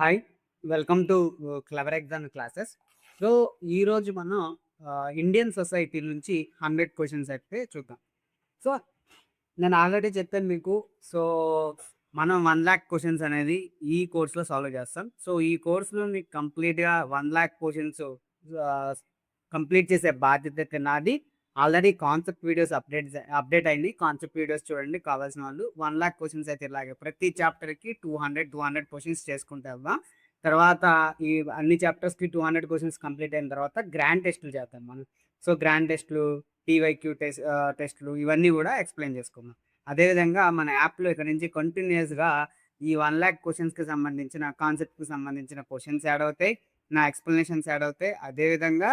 Hi! Welcome to clever exam classes. So, ఈరోజు మనం Indian society నుంచి 100 క్వెషన్స్ అయితే చూద్దాం. సో, నేను ఆల్రెడీ చెప్పాను మీకు. సో, మనం 1,00,000 క్వెషన్స్ అనేది ఈ కోర్స్‌లో సాల్వ్ చేస్తాం. సో, ఈ కోర్స్‌లో మీకు కంప్లీట్‌గా 1,00,000 క్వెషన్స్ ఆహ్, కంప్లీట్ చేసే బాధ్యత అయితే నాది. ఆల్రెడీ కాన్సెప్ట్ వీడియోస్ అప్డేట్ అయినాయి. కాన్సెప్ట్ వీడియోస్ చూడండి కావాల్సిన వాళ్ళు. 1,00,000 క్వెషన్స్ అయితే ఇలాగే ప్రతి చాప్టర్‌కి 200 క్వెషన్స్ చేసుకుంటూ వెళ్దాం. తర్వాత ఈ అన్ని చాప్టర్స్‌కి 200 క్వెషన్స్ కంప్లీట్ అయిన తర్వాత గ్రాండ్ టెస్ట్‌లు చేద్దాం మనం. సో, గ్రాండ్ టెస్ట్‌లు, టీవైక్యూ టెస్ట్‌లు ఇవన్నీ గూడా ఎక్స్‌ప్లెయిన్ చేసుకుందాం. అదేవిధంగా మన యాప్‌లో ఇక నుంచి కంటిన్యూయస్‌గా ఈ 1,00,000 క్వెషన్స్‌కి సంబంధించిన కాన్సెప్ట్‌కి సంబంధించిన క్వెషన్స్ యాడ్ అవుతాయి. నా ఎక్స్‌ప్లనేషన్స్ యాడ్ అవుతాయి. అదేవిధంగా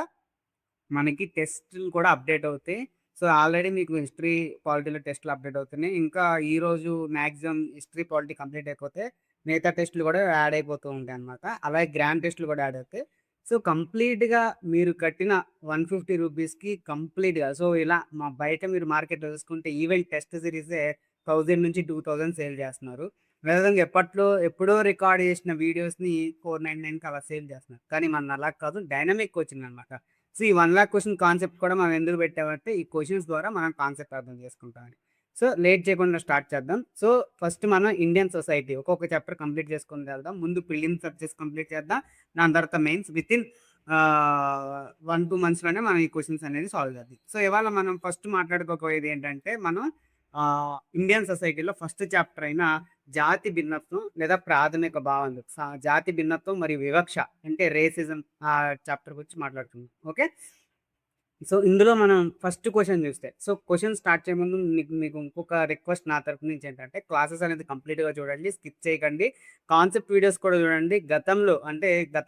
మనకి టెస్టులు కూడా అప్‌డేట్ అవుతాయి. సో, ఆల్రెడీ మీకు హిస్టరీ, పాలిటీలో టెస్టులు అప్‌డేట్ అవుతున్నాయి. ఇంకా ఈరోజు మాక్సిమం హిస్టరీ, పాలిటీ కంప్లీట్ అయిపోతే మిగతా టెస్టులు కూడా యాడ్ అయిపోతూ ఉంటాయన్నమాట. అలాగే గ్రాండ్ టెస్టులు కూడా యాడ్ అవుతాయి. సో, కంప్లీట్‌గా మీరు కట్టిన ₹150కి కంప్లీట్‌గా సో, ఇలా బయట మీరు మార్కెట్‌లో చూసుకుంటే ఈవెన్ టెస్ట్ సిరీసే 1000-2000 సేల్ చేస్తున్నారు. అదేవిధంగా ఎప్పుడో రికార్డ్ చేసిన వీడియోస్‌ని 499కి అలా సేల్ చేస్తున్నారు. కానీ మనది అలా కాదు డైనమిక్ కోచింగ్ అన్నమాట. సో, ఈ 1,00,000 క్వెషన్ కాన్సెప్ట్ కూడా మనం ఎందుకు పెట్టామంటే, ఈ క్వెషన్స్ ద్వారా మనం కాన్సెప్ట్ అర్థం చేసుకుంటామని. సో, లేట్ చేయకుండా స్టార్ట్ చేద్దాం. సో, ఫస్ట్ మనం ఇండియన్ సొసైటీ ఒక్కొక్క చాప్టర్ కంప్లీట్ చేసుకొని వెళ్దాం. ముందు ప్రిలిమ్స్ వచ్చేసి కంప్లీట్ చేద్దాం. దాని తర్వాత మెయిన్స్ వితిన్ 1, 2 మంత్స్‌లోనే మనం ఈ క్వెషన్స్ అనేది సాల్వ్ చేద్దాం. సో, ఇవాళ మనం ఫస్ట్ మాట్లాడుకోబోయేది ఏంటంటే, మనం ఇండియన్ సొసైటీలో ఫస్ట్ చాప్టర్ అయిన జాతి భిన్నత్వం లేదా ప్రాథమిక భావనలు. జాతి భిన్నత్వం మరియు వివక్ష అంటే రేసిజం చాప్టర్ గురించి మాట్లాడుకుందాం. ఓకే. సో, ఇందులో మనం ఫస్ట్ క్వెషన్ చూస్తే సో, క్వెషన్ స్టార్ట్ చేయే ముందు మీకు ఇంకొక రిక్వెస్ట్ నా తరపు నుంచి ఏంటంటే క్లాసెస్ అనేది కంప్లీట్‌గా చూడండి. స్కిప్ చేయకండి. కాన్సెప్ట్ వీడియోస్ కూడా చూడండి. గతంలో అంటే గత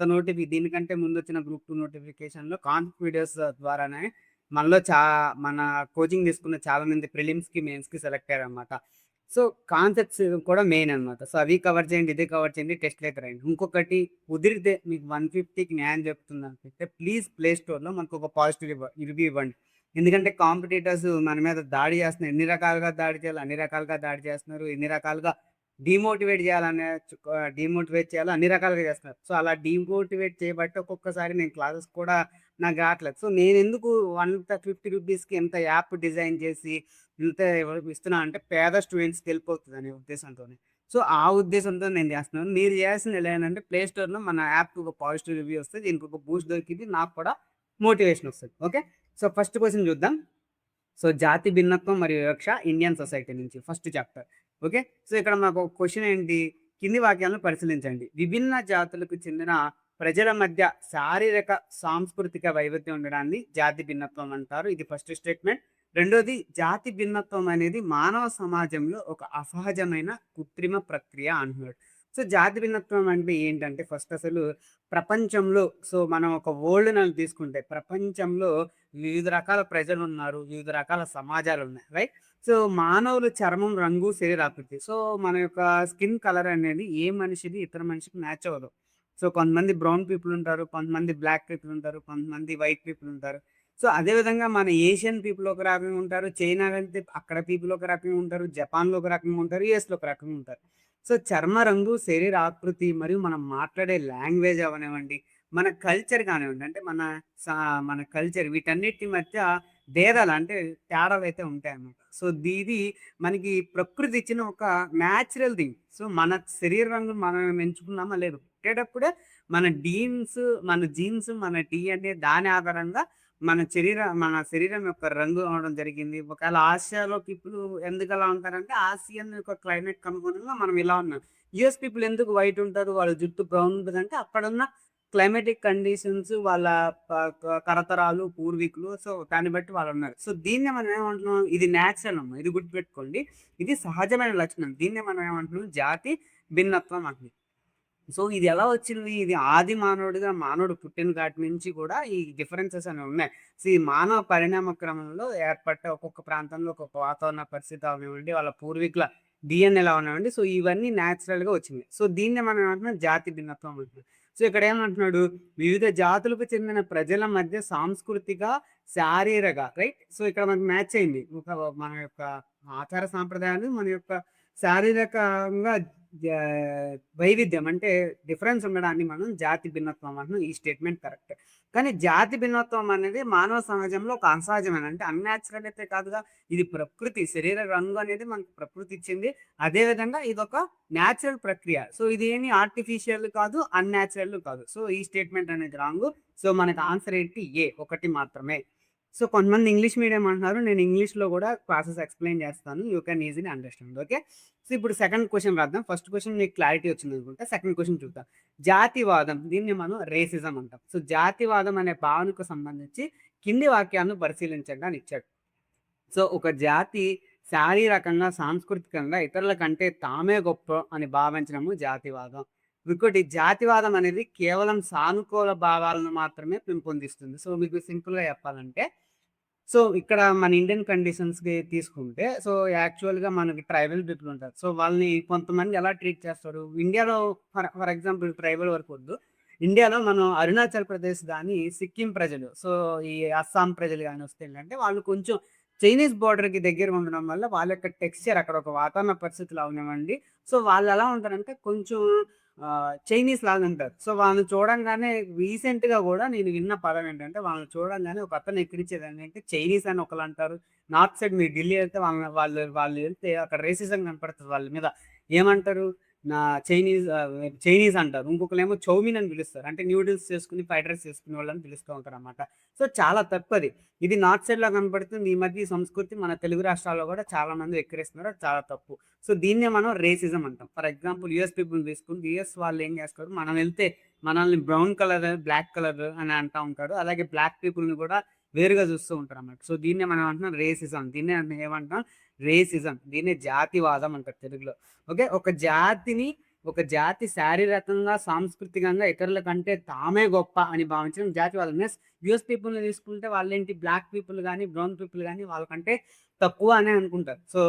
దీనికంటే ముందొచ్చిన గ్రూప్ 2 నోటిఫికేషన్‌లో కాన్సెప్ట్ వీడియోస్ ద్వారానే మనలో మన కోచింగ్ తీసుకున్న చాలా మంది ప్రిలిమ్స్‌కి, మెయిన్స్‌కి సెలెక్ట్ అయ్యారన్నమాట. సో, కాన్సెప్ట్స్ కూడా మెయిన్ అన్నమాట. సో, అవి కవర్ చేయండి, ఇది కవర్ చేయండి, టెస్ట్‌లయితే రాయండి. ఇంకొకటి కుదిరితే మీకు 150కి న్యాయం జరుగుతుందనిపిస్తే ప్లీజ్ ప్లే స్టోర్‌లో మనకొక పాజిటివ్ రివ్యూ ఇవ్వండి. ఎందుకంటే కాంపిటీటర్స్ మన మీద దాడి చేస్తున్నారు. ఎన్ని రకాలుగా దాడి చేయాలో అన్ని రకాలుగా దాడి చేస్తున్నారు. ఎన్ని రకాలుగా డీమోటివేట్ చేయాలో అన్ని రకాలుగా చేస్తున్నారు. సో, అలా డీమోటివేట్ చేయబట్టి ఒక్కొక్కసారి నేను క్లాసెస్ కూడా నాకు రాట్లేదు. సో, నేనెందుకు ₹150కి ఇంత యాప్ డిజైన్ చేసి ఇంత ఇస్తున్నా అంటే పేద స్టూడెంట్స్‌కి వెళ్ళిపోతదనే ఉద్దేశంతోనే. సో, ఆ ఉద్దేశంతో నేను చేస్తున్నాను. మీరు చేయాల్సింది ఎలా అంటే ప్లే స్టోర్‌లో మన యాప్‌కి ఒక పాజిటివ్ రివ్యూ వస్తది. దీనికి ఒక బూస్ట్ దొరికిద్ది. నాకు కూడా మోటివేషన్ వస్తది. ఓకే. సో, ఫస్ట్ క్వెషన్ చూద్దాం. సో, జాతి భిన్నత్వం మరియు వివక్ష ఇండియన్ సొసైటీ నుంచి ఫస్ట్ చాప్టర్. ఓకే. సో, ఇక్కడ మాకు ఒక క్వెషన్ ఏంటి? కింది వాక్యాలను పరిశీలించండి. విభిన్న జాతులకు చెందిన ప్రజల మధ్య శారీరక, సాంస్కృతిక వైవిధ్యం ఉండడాన్ని జాతి భిన్నత్వం అంటారు. ఇది ఫస్ట్ స్టేట్మెంట్. రెండోది జాతి భిన్నత్వం అనేది మానవ సమాజంలో ఒక అసహజమైన కృత్రిమ ప్రక్రియ అంటున్నాడు. సో, జాతి భిన్నత్వం అంటే ఏంటంటే ఫస్ట్ అసలు ప్రపంచంలో సో, మనం ఒక వరల్డ్‌ని తీసుకుంటే ప్రపంచంలో వివిధ రకాల ప్రజలున్నారు. వివిధ రకాల సమాజాలున్నాయి. రైట్? సో, మానవులు చర్మం రంగు, శరీరాకృతి. సో, మన యొక్క స్కిన్ కలర్ అనేది ఏ మనిషిది ఇతర మనిషికి మ్యాచ్ అవ్వదు. సో, కొంతమంది బ్రౌన్ పీపుల్ ఉంటారు. కొంతమంది బ్లాక్ పీపుల్ ఉంటారు. కొంతమంది వైట్ పీపుల్ ఉంటారు. సో, అదే విధంగా మన ఏషియన్ పీపుల్ ఒక రకంగా ఉంటారు. చైనా వెళ్తే అక్కడ పీపుల్ ఒక రకంగా ఉంటారు. జపాన్‌లో ఒక రకంగా ఉంటారు. యూఎస్‌లో ఒక రకంగా ఉంటారు. సో, చర్మ రంగు, శరీర ఆకృతి మరియు మనం మాట్లాడే లాంగ్వేజ్ అవ్వనివ్వండి, మన కల్చర్ కానివ్వండి, అంటే సా మన కల్చర్ వీటన్నిటి మధ్య భేదాలు అంటే తేడాలైతే ఉంటాయన్నమాట. సో, ఇది మనకి ప్రకృతి ఇచ్చిన ఒక న్యాచురల్ థింగ్. సో, మన శరీర రంగు మనం ఎంచుకున్నామా లేదు. పుట్టేటప్పుడే మన మన జీన్స్, మన డీఎన్ఏ దాని ఆధారంగా మన శరీరం యొక్క రంగు అవ్వడం జరిగింది. ఒకవేళ ఆసియాలో పీపుల్ ఎందుకలా ఉంటారంటే, ఆసియన్ యొక్క క్లైమేట్‌కి అనుగుణంగా మనం ఇలా ఉన్నాం. యూఎస్ పీపుల్ ఎందుకు వైట్ ఉంటారు? వాళ్ళ జుట్టు బ్రౌన్ ఉంటదంటే, అక్కడున్న క్లైమాటిక్ కండిషన్స్ వాళ్ళ ప క తరతరాలు, పూర్వీకులు సో, దాన్ని బట్టి వాళ్ళున్నారు. సో, దీన్నే మనం ఏమంటున్నాం? ఇది నేచురల్ అమ్మ. ఇది గుర్తుపెట్టుకోండి. ఇది సహజమైన లక్షణం. దీన్నే మనం ఏమంటున్నాం? జాతి భిన్నత్వం అంటున్నాం. సో, ఇది ఎలా వచ్చింది? ఇది ఆది మానవుడు పుట్టిన కాటి నుంచి కూడా ఈ డిఫరెన్సెస్ అనేవి ఉన్నాయి. సో, ఈ మానవ పరిణామ క్రమంలో ఏర్పడ్డ ఒక్కొక్క ప్రాంతంలో ఒక్కొక్క వాతావరణ పరిస్థితి అవనివ్వండి, వాళ్ళ పూర్వీకుల డీఎన్ఏలు అవనివ్వండి. సో, ఇవన్నీ నేచురల్‌గా వచ్చింది. సో, దీన్నే మనం ఏమంటున్నాం? జాతి భిన్నత్వం అంటున్నాం. సో, ఇక్కడ ఏమంటున్నాడు? వివిధ జాతులకు చెందిన ప్రజల మధ్య సాంస్కృతిక, శారీరక రైట్? సో, ఇక్కడ మనకు మ్యాచ్ అయింది. మన యొక్క ఆచార సాంప్రదాయాలు, మన యొక్క శారీరకంగా జా వైవిధ్యం అంటే డిఫరెన్స్ ఉండడాన్ని మనం జాతి భిన్నత్వం అంటున్నాం. ఈ స్టేట్మెంట్ కరెక్ట్. కానీ జాతి భిన్నత్వం అనేది మానవ సమాజంలో ఒక అసహజమైన అంటే అన్‌న్యాచురల్ అయితే కాదుగా. ఇది ప్రకృతి శరీర రంగు అనేది మనకు ప్రకృతి ఇచ్చింది. అదే విధంగా ఇదొక న్యాచురల్ ప్రక్రియ. సో ఇది ఏమి ఆర్టిఫిషియల్ కాదు, అన్‌న్యాచురల్ కాదు. సో ఈ స్టేట్మెంట్ అనేది రాంగు. సో మనకు ఆన్సర్ ఏంటి? ఏ. ఒకటి మాత్రమే. సో కొంతమంది ఇంగ్లీష్ మీడియం అంటున్నారు. నేను ఇంగ్లీష్‌లో గూడా క్లాసెస్ ఎక్స్‌ప్లెయిన్ చేస్తాను. You can easily understand. Okay. So ఇప్పుడు సెకండ్ క్వెషన్ రాద్దాం. ఫస్ట్ క్వెషన్ మీకు క్లారిటీ వచ్చిందనుకుంటా. సెకండ్ క్వెషన్ చూద్దాం. జాతివాదం దీన్ని మనం రేసిజం అంటాం. సో జాతివాదం అనే భావనకు సంబంధించి కింది వాక్యాలను పరిశీలించండి అని ఇచ్చాడు. సో ఒక జాతి శారీరకంగా, సాంస్కృతికంగా ఇతరుల కంటే తామే గొప్ప అని భావించడము జాతివాదం. ఇంకోటి జాతివాదం అనేది కేవలం సానుకూల భావాలను మాత్రమే పెంపొందిస్తుంది. సో మీకు సింపుల్‌గా చెప్పాలంటే సో, ఇక్కడ మన ఇండియన్ కండిషన్స్‌కి తీసుకుంటే, సో, యాక్చువల్‌గా మనకి ట్రైబల్ పీపుల్ ఉంటారు. సో, వాళ్ళని కొంతమంది ఎలా ట్రీట్ చేస్తారు? ఇండియాలో ఫర్ ఫర్ ఎగ్జాంపుల్ ట్రైబల్ వరకు వద్దు. ఇండియాలో మనం అరుణాచల్ ప్రదేశ్ గాని, సిక్కిం ప్రజలు, సో, ఈ అస్సాం ప్రజలు గాని వస్తే ఏంటంటే, వాళ్ళు కొంచెం చైనీస్ బోర్డర్‌కి దగ్గరగా ఉండడం వల్ల వాళ్ళ యొక్క టెక్స్చర్ అక్కడ ఒక వాతావరణ పరిస్థితులు అవనివ్వండి. సో, వాళ్ళు ఎలా ఉంటారంటే కొంచెం చైనీస్ లాగా ఉంటారు. సో, వాళ్ళని చూడంగానే రీసెంట్‌గా గూడా నేను విన్న పదం ఏంటంటే, వాళ్ళని చూడంగానే ఒక అతను ఎక్కిరించేదేంటంటే చైనీస్ అని ఒకళ్ళంటారు. నార్త్ సైడ్ మీరు ఢిల్లీ ఎళ్తే వాళ్ళు ఎళ్తే అక్కడ రేసిజం కనపడుతది వాళ్ళ మీద. ఏమంటారు? నా చైనీస్ అంటారు. ఇంకొకళ్ళేమో చౌమీన్ అని పిలుస్తారు. అంటే నూడిల్స్ చేసుకొని, ఫ్రైడ్ రైస్ చేసుకునేవాళ్ళని పిలుస్తూ ఉంటారనమాట. సో, చాలా తప్పది. ఇది నార్త్ సైడ్‌లో కనపడుతుంది. ఈ మధ్య ఈ సంస్కృతి మన తెలుగు రాష్ట్రాల్లో గూడా చాలా మంది వెక్కిరిస్తున్నారు. అది చాలా తప్పు. సో, దీన్నే మనం రేసిజం అంటాం. ఫర్ ఎగ్జాంపుల్ యూఎస్ పీపుల్‌ని తీసుకుంటే యూఎస్ వాళ్ళు ఏం చేస్తారు, మనం వెళ్తే మనల్ని బ్రౌన్ కలర్, బ్లాక్ కలర్ అని అంటా ఉంటారు. అలాగే బ్లాక్ పీపుల్‌ని కూడా వేరుగా చూస్తూ ఉంటారన్నమాట. సో, దీన్నే మనం అంటున్నాం రేసిజం. దీన్నే ఏమంటున్నాం రేసిజం. దీన్నే జాతివాదం అంటారు తెలుగులో. ఓకే. ఒక జాతి శారీరకంగా, సాంస్కృతికంగా ఇతరుల కంటే తామే గొప్ప అని భావించడం జాతివాదం. యూఎస్ పీపుల్‌ని తీసుకుంటే వాళ్ళేంటి బ్లాక్ పీపుల్ గాని, బ్రౌన్ పీపుల్ గాని వాళ్ళకంటే తక్కువ అనే అనుకుంటారు. సో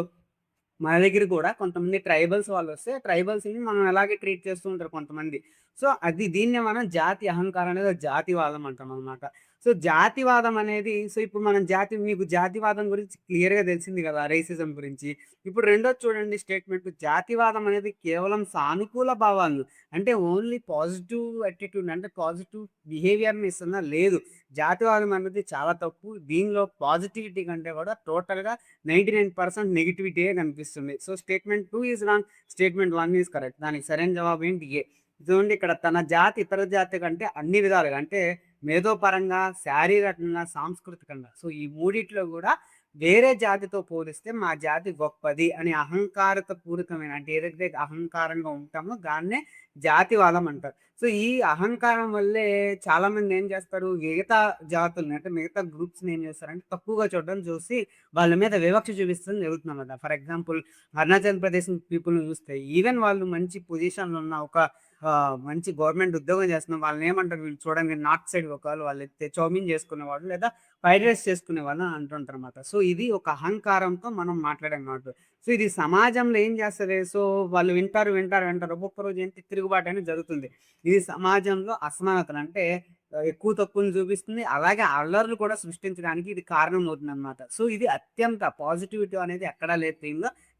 మన దగ్గర కూడా కొంతమంది ట్రైబల్స్ వాళ్ళొస్తే, ట్రైబల్స్‌ని మనం అలాగే ట్రీట్ చేస్తూ ఉంటారు కొంతమంది. సో, దీన్నే మనం జాతి అహంకారం లేదా జాతివాదం అంటామనమాట. సో, జాతివాదం అనేది సో, ఇప్పుడు మనం మీకు జాతివాదం గురించి క్లియర్‌గా తెలిసింది కదా! రేసిజం గురించి. ఇప్పుడు రెండోది చూడండి స్టేట్‌మెంట్. జాతివాదం అనేది కేవలం సానుకూల భావాలను అంటే ఓన్లీ పాజిటివ్ యాటిట్యూడ్ అంటే పాజిటివ్ బిహేవియర్‌ని ఇస్తుందా? లేదు. జాతివాదం అనేది చాలా తప్పు. దీనిలో పాజిటివిటీ కంటే కూడా టోటల్‌గా 99% నెగటివిటీయే కనిపిస్తుంది. So, statement 2 is wrong. Statement 1 is correct. దానికి సరైన జవాబు ఏంటి? ఏ. చూడండి ఇక్కడ తన జాతి ఇతర జాతి కంటే అన్ని విధాలుగా అంటే మేధోపరంగా, శారీరకంగా, సాంస్కృతికంగా సో, ఈ మూడిట్లో గూడా వేరే జాతితో పోలిస్తే మా జాతి గొప్పది అని అహంకారత పూరితమైన అంటే ఏదైతే అహంకారంగా ఉంటామో దాన్నే జాతివాదం అంటారు. సో, ఈ అహంకారం వల్లే చాలామంది ఏం చేస్తారు మిగతా జాతుల్ని అంటే మిగతా గ్రూప్స్‌ని ఏం చేస్తారంటే తక్కువగా చూడడం చూసి వాళ్ళ మీద వివక్ష చూపిచ్చడం జరుగుతుందన్నమాట. ఫర్ ఎగ్జాంపుల్ అరుణాచల్ ప్రదేశ్ పీపుల్‌ని చూస్తే ఈవెన్ వాళ్ళు మంచి పొజిషన్‌లో ఉన్న ఒక మంచి గవర్నమెంట్ ఉద్యోగం చేస్తున్న వాళ్ళనేమంటారు వీళ్ళు చూడండి నార్త్ సైడ్ ఒకవేళ వాళ్ళైతే చౌమీన్ చేసుకునేవాళ్ళు లేదా ఫ్రైడ్ రైస్ చేసుకునేవాళ్ళు అని అంటుంటారనమాట. సో, ఇది ఒక అహంకారంతో మనం మాట్లాడామన్నమాట. సో, ఇది సమాజంలో ఏం చేస్తది సో, వాళ్ళు వింటారు. ఒక్కొక్క రోజు ఏంటి తిరుగుబాటు అనేది జరుగుతుంది. ఇది సమాజంలో అసమానతలు అంటే ఎక్కువ తక్కువని చూపిస్తుంది. అలాగే అల్లర్లు కూడా సృష్టించడానికి ఇది కారణం అవుతుందనమాట. సో, ఇది అత్యంత పాజిటివిటీ అనేది ఎక్కడా లేదు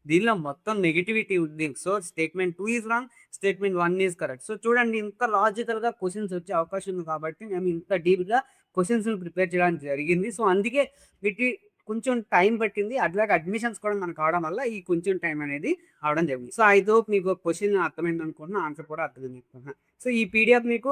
దీనిలో మొత్తం నెగటివిటీ ఉంది. So, statement 2 is wrong. Statement 1 is correct. So, చూడండి ఇంత లాజికల్‌గా క్వెషన్స్ వచ్చే అవకాశం ఉంది కాబట్టి మేము ఇంత డీప్‌గా క్వెషన్స్‌ని ప్రిపేర్ చేయడానికి జరిగింది. సో, అందుకే వీటి కొంచెం టైం పట్టింది. అట్లాగే అడ్మిషన్స్ కూడా మనకు కావడం వల్ల ఈ కొంచెం టైం అనేది అవ్వడం జరిగింది. సో, ఐ హోప్ మీకు క్వెషన్ అర్థమైందనుకుంటున్నా. ఆన్సర్ కూడా అర్థమైందనుకుంటున్నా. సో, ఈ పీడిఎఫ్ మీకు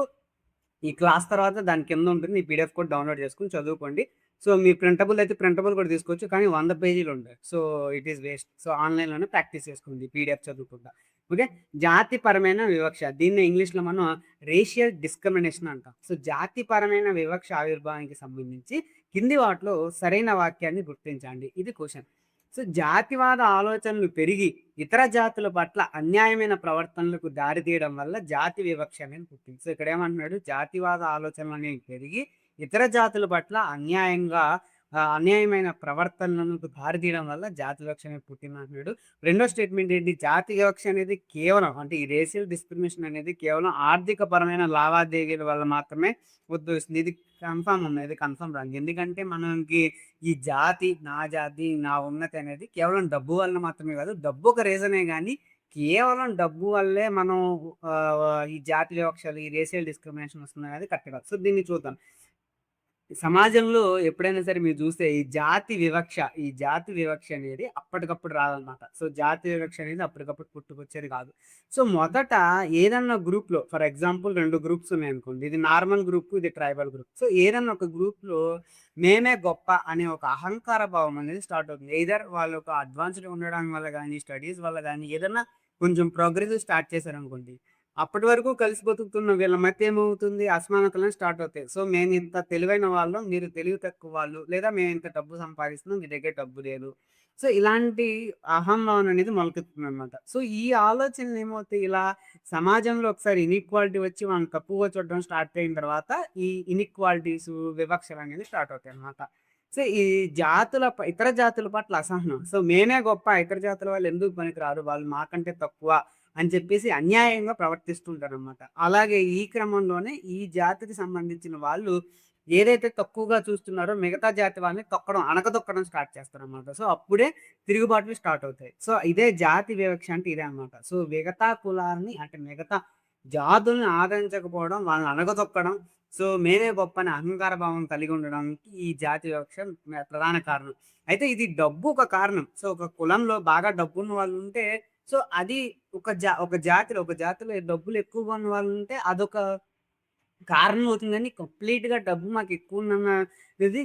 ఈ క్లాస్ తర్వాత దాని కింద ఉంటుంది. ఈ పీడిఎఫ్ కూడా డౌన్‌లోడ్ చేసుకొని చదువుకోండి. సో, మీ ప్రింటబుల్ అయితే ప్రింటబుల్ కూడా తీసుకోవచ్చు. కానీ 100 పేజీలు ఉంటాయి. So, it is waste. So, ఆన్‌లైన్‌లోనే ప్రాక్టీస్ చేసుకోండి పీడిఎఫ్ చదువుకుంటా. ఓకే. జాతిపరమైన వివక్ష. దీన్ని ఇంగ్లీష్‌లో మనం రేషియల్ డిస్క్రిమినేషన్ అంటాం. సో, జాతిపరమైన వివక్ష ఆవిర్భావానికి సంబంధించి కింది వాటిలో సరైన వాక్యాన్ని గుర్తించండి. ఇది క్వెషన్. సో, జాతివాద ఆలోచనలు పెరిగి ఇతర జాతుల పట్ల అన్యాయమైన ప్రవర్తనలకు దారితీయడం వల్ల జాతి వివక్ష అనేది పుట్టింది. సో, ఇక్కడ ఏమంటున్నాడు జాతివాద ఆలోచనలు అనేవి పెరిగి ఇతర జాతుల పట్ల అన్యాయమైన ప్రవర్తనలకు దారితీయడం వల్ల జాతి వివక్ష అనేది పుట్టిందంటున్నాడు. రెండో స్టేట్మెంట్ ఏంటి? జాతి వివక్ష అనేది కేవలం అంటే ఈ రేషియల్ డిస్క్రిమినేషన్ అనేది కేవలం ఆర్థిక పరమైన లావాదేవీల వల్ల మాత్రమే ఉద్భవిస్తుంది. ఇది కన్ఫర్మ్ ఉంది. ఇది కన్ఫర్మ్ రాంగ్. ఎందుకంటే మనకి ఈ జాతి, నా ఉన్నతి అనేది కేవలం డబ్బు వలన మాత్రమే కాదు. డబ్బు ఒక రీజనే గానీ, కేవలం డబ్బు వల్లే మనం ఈ జాతి వివక్షలు, ఈ రేషియల్ డిస్క్రిమినేషన్ వస్తుందనేది కరెక్ట్ కాదు. సో, దీన్ని చూద్దాం. సమాజంలో ఎప్పుడైనా సరే మీరు చూస్తే ఈ జాతి వివక్ష అనేది అప్పటికప్పుడు రాదనమాట. సో, జాతి వివక్ష అనేది అప్పటికప్పుడు పుట్టుకొచ్చేది కాదు. సో, మొదట ఏదన్నా గ్రూప్‌లో ఫర్ ఎగ్జాంపుల్ 2 గ్రూప్స్ ఉన్నాయనుకోండి. ఇది నార్మల్ గ్రూప్, ఇది ట్రైబల్ గ్రూప్. సో, ఏదన్నా ఒక గ్రూప్‌లో మేమే గొప్ప అనే ఒక అహంకార భావం అనేది స్టార్ట్ అవుతుంది. ఎయిదర్ వాళ్ళు ఒక అడ్వాన్స్‌డ్ ఉండడం వల్ల గాని, స్టడీస్ వల్ల గాని ఏదన్నా కొంచెం ప్రోగ్రెసివ్ స్టార్ట్ చేశారనుకోండి. అప్పటి వరకు కలిసి బతుకుతున్న వీళ్ళ మధ్య ఏమవుతుంది? అసమానతలని స్టార్ట్ అవుతాయి. సో, మేమింత తెలివైన వాళ్ళం, మీరు తెలివి తక్కువ వాళ్ళు. లేదా మేమింత డబ్బు సంపాదిస్తున్నాం, మీ దగ్గర డబ్బు లేదు. సో, ఇలాంటి అహంభావన అనేది మొలకెత్తుతుందనమాట. సో, ఈ ఆలోచనలు ఏమవుతాయి? ఇలా సమాజంలో ఒకసారి ఇనీక్వాలిటీ వచ్చి మనం తక్కువగా చూడడం స్టార్ట్ అయిన తర్వాత, ఈ ఇనీక్వాలిటీసు, వివక్షలనేవి స్టార్ట్ అవుతాయనమాట. సో, ఈ ఇతర జాతుల పట్ల అసహనం. సో, మేమే గొప్ప, ఇతర జాతుల వాళ్ళు ఎందుకు పనికిరారు? వాళ్ళు మాకంటే తక్కువ అని చెప్పేసి అన్యాయంగా ప్రవర్తిస్తుంటారనమాట. అలాగే ఈ క్రమంలోనే ఈ జాతికి సంబంధించిన వాళ్ళు ఏదైతే తక్కువగా చూస్తున్నారో మిగతా జాతి వాళ్ళని అణగదొక్కడం స్టార్ట్ చేస్తారనమాట. సో, అప్పుడే తిరుగుబాట్లు స్టార్ట్ అవుతాయి. సో, ఇదే జాతి వివక్ష అంటే ఇదే అనమాట. సో, మిగతా కులాలని అంటే మిగతా జాతుల్ని ఆదరించకపోవడం, వాళ్ళని అణగదొక్కడం, సో, మేమే గొప్ప అని అహంకార భావం కలిగి ఉండడానికి ఈ జాతి వివక్ష ప్రధాన కారణం. అయితే ఇది డబ్బు ఒక కారణం. సో, ఒక కులంలో బాగా డబ్బున్న వాళ్ళుంటే సో, అది ఒక జాతిలో డబ్బులు ఎక్కువగా ఉన్న వాళ్ళుంటే అదొక కారణం అవుతుంది గానీ, కంప్లీట్‌గా డబ్బు మాకెక్కువుందన్నది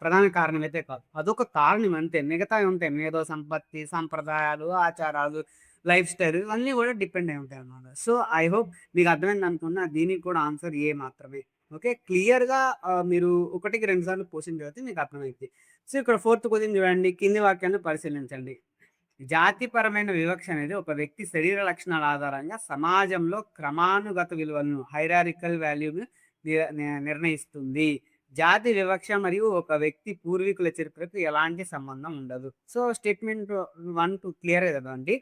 ప్రధాన కారణమైతే కాదు. అదొక కారణం అంతే. మిగతాయుంటాయి. మేధో సంపత్తి, సంప్రదాయాలు, ఆచారాలు, లైఫ్ స్టైల్ ఇవన్నీ గూడా డిపెండ్ అయి ఉంటాయన్నమాట. సో, ఐ హోప్ మీకు అర్థమైందనుకున్నా. దీనికి కూడా ఆన్సర్ ఏ మాత్రమే. ఓకే. క్లియర్‌గా మీరు ఒకటికి 2 సార్లు క్వెషన్ చదివితే మీకు అర్థమైద్ది. సో, ఇక్కడ ఫోర్త్ క్వెషన్ చూడండి. కింది వాక్యాన్ని పరిశీలించండి. జాతిపరమైన వివక్ష అనేది ఒక వ్యక్తి శరీర లక్షణాల ఆధారంగా సమాజంలో క్రమానుగత విలువలను హైరారికల్ వాల్యూను నిర్ణయిస్తుంది. జాతి వివక్ష మరియు ఒక వ్యక్తి పూర్వీకుల చరిత్రకు ఎలాంటి సంబంధం ఉండదు. సో, స్టేట్మెంట్ 1, 2 క్లియరే కదండీ.